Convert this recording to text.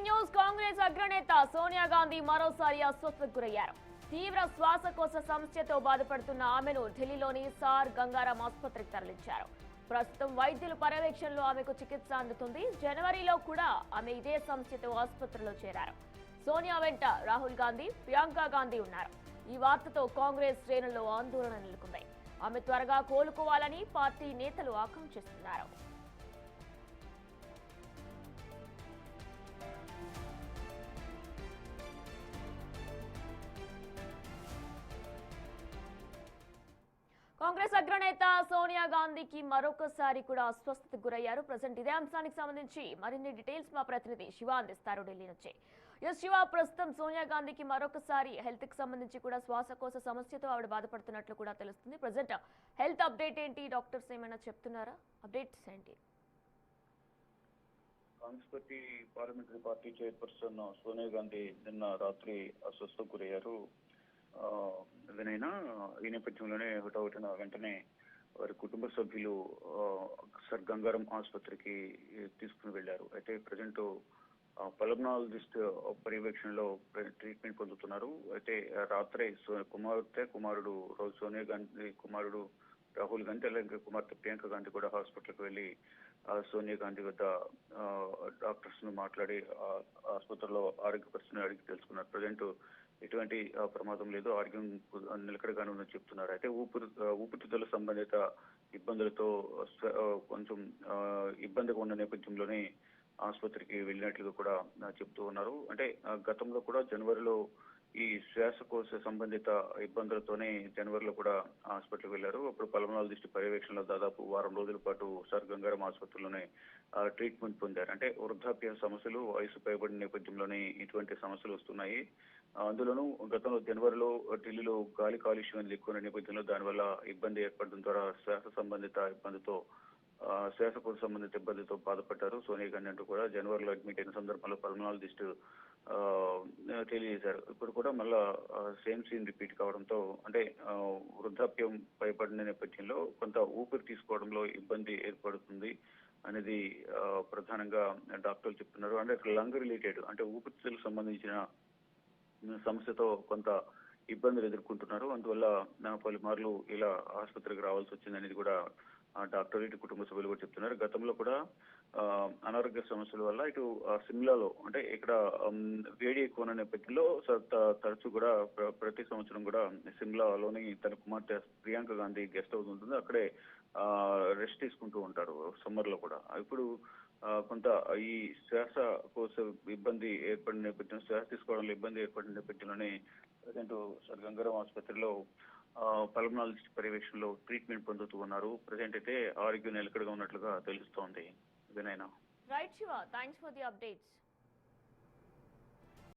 Breaking news Congress అగ్రనేత సోనియా గాంధీ మరోసారి అస్వస్థతకు గురయ్యారు. తీవ్ర శ్వాసకోశ సమస్యతో బాధపడుతున్న ఆమెను ఢిల్లీలోని సార్ గంగారాం ఆసుపత్రికి తరలించారు. ప్రస్తుతం వైద్యుల పర్యవేక్షణలో ఆమెకు చికిత్స అందుతుంది. జనవరిలో కూడా ఆమె ఇదే సమస్యతో ఆసుపత్రిలో చేరారు. సోనియా వెంట రాహుల్ గాంధీ, ప్రియాంక గాంధీ ఉన్నారు. ఈ వార్తతో కాంగ్రెస్ శ్రేణుల్లో ఆందోళన నెలకొంది. ఆమె త్వరగా కోలుకోవాలని పార్టీ నేతలు ఆకాంక్షిస్తున్నారు. కాంగ్రెస్ అగ్రనేత సోనియా గాంధీకి మరొకసారి కూడా అస్వస్థతకు గురయ్యారు. ప్రజెంట్ ఇదే అంశానికి సంబంధించి మరిన్ని డీటెయిల్స్ మా ప్రతినిధి శివ అందిస్తారు ఢిల్లీ నుంచి. శివ, ప్రస్తుతం సోనియా గాంధీకి మరొకసారి హెల్త్ కి సంబంధించి కూడా శ్వాసకోశ సమస్యతో ఆవిడ బాధపడుతున్నట్లు కూడా తెలుస్తుంది. ప్రజెంట్ హెల్త్ అప్డేట్ ఏంటి? డాక్టర్స్ ఏమైనా చెప్తున్నారా? అప్డేట్స్ ఏంటి? Congress parliamentary party chairperson Sonia Gandhi నిన్న రాత్రి అస్వస్థతకు గురయ్యారు. ఏదైనా ఈ నేపథ్యంలోనే హుటాహుటిన వెంటనే వారి కుటుంబ సభ్యులు సర్ గంగారం ఆసుపత్రికి తీసుకుని వెళ్లారు. అయితే ప్రజెంట్ పల్మనాలజిస్ట్ పర్యవేక్షణలో ట్రీట్మెంట్ పొందుతున్నారు. అయితే రాత్రే కుమారుడు సోనియా గాంధీ కుమారుడు రాహుల్ గాంధీ అలాగే కుమార్తె ప్రియాంక గాంధీ కూడా హాస్పిటల్కి వెళ్లి సోనియా గాంధీ వద్ద డాక్టర్స్ ను మాట్లాడి ఆసుపత్రిలో ఆరోగ్య పరిస్థితిని అడిగి తెలుసుకున్నారు. ప్రజెంట్ ఎటువంటి ప్రమాదం లేదు, ఆరోగ్యం నిలకడగానే ఉందని చెప్తున్నారు. అయితే ఊపిరితిత్తుల సంబంధిత ఇబ్బందులతో కొంచెం ఇబ్బందిగా ఉన్న నేపథ్యంలోనే ఆసుపత్రికి వెళ్ళినట్లుగా కూడా చెప్తూ ఉన్నారు. అంటే గతంలో కూడా జనవరిలో ఈ శ్వాసకోశ సంబంధిత ఇబ్బందులతోనే జనవరిలో కూడా హాస్పిటల్కి వెళ్లారు. అప్పుడు పల్మనాలజిస్ట్ పర్యవేక్షణలో దాదాపు వారం రోజుల పాటు సర్ గంగారాం ఆసుపత్రిలోనే ట్రీట్మెంట్ పొందారు. అంటే వృద్ధాప్య సమస్యలు, వయసు పైబడిన నేపథ్యంలోనే ఇటువంటి సమస్యలు వస్తున్నాయి. అందులోనూ గతంలో జనవరిలో ఢిల్లీలో గాలి కాలుష్యం అనేది ఎక్కువ నేపథ్యంలో దానివల్ల ఇబ్బంది ఏర్పడడం ద్వారా శ్వాసకోశ సంబంధిత ఇబ్బందితో బాధపడ్డారు సోనియా గాంధీ అంటూ కూడా జనవరిలో అడ్మిట్ అయిన సందర్భంలో పల్మనాలజిస్ట్ తెలియజేశారు. ఇప్పుడు కూడా మళ్ళా సేమ్ సీన్ రిపీట్ కావడంతో అంటే వృద్ధాప్యం పైబడిన నేపథ్యంలో కొంత ఊపిరి తీసుకోవడంలో ఇబ్బంది ఏర్పడుతుంది అనేది ప్రధానంగా డాక్టర్లు చెప్తున్నారు. అంటే లంగ్ రిలేటెడ్ అంటే ఊపిరితిత్తులకు సంబంధించిన సమస్యతో కొంత ఇబ్బందులు ఎదుర్కొంటున్నారు. అందువల్ల పలుమార్లు ఇలా ఆసుపత్రికి రావాల్సి వచ్చింది అనేది కూడా డాక్టర్ ఇటు కుటుంబ సభ్యులు కూడా చెప్తున్నారు. గతంలో కూడా అనారోగ్య సమస్యల వల్ల ఇటు సిమ్లాలో అంటే ఇక్కడ వేడి ఎక్కువ ఉన్న నేపథ్యంలో తరచూ కూడా ప్రతి సంవత్సరం కూడా సిమ్లాలోని తన కుమార్తె ప్రియాంక గాంధీ గెస్ట్ హౌస్ ఉంటుంది. అక్కడే రెస్ట్ తీసుకుంటూ ఉంటారు సమ్మర్ లో కూడా. ఇప్పుడు కొంత ఈ శ్వాసకోశ ఇబ్బంది ఏర్పడిన నేపథ్యం, శ్వాస తీసుకోవడంలో ఇబ్బంది ఏర్పడిన నేపథ్యంలోనే ప్రజెంట్ సర్ గంగారాం ఆసుపత్రిలో పల్మనాలజిస్ట్ పర్యవేక్షణలో ట్రీట్మెంట్ పొందుతూ ఉన్నారు. ప్రజెంట్ అయితే ఆరోగ్యం నిలకడగా ఉన్నట్లుగా తెలుస్తోంది. వినయనా. Right Shiva, thanks for the updates.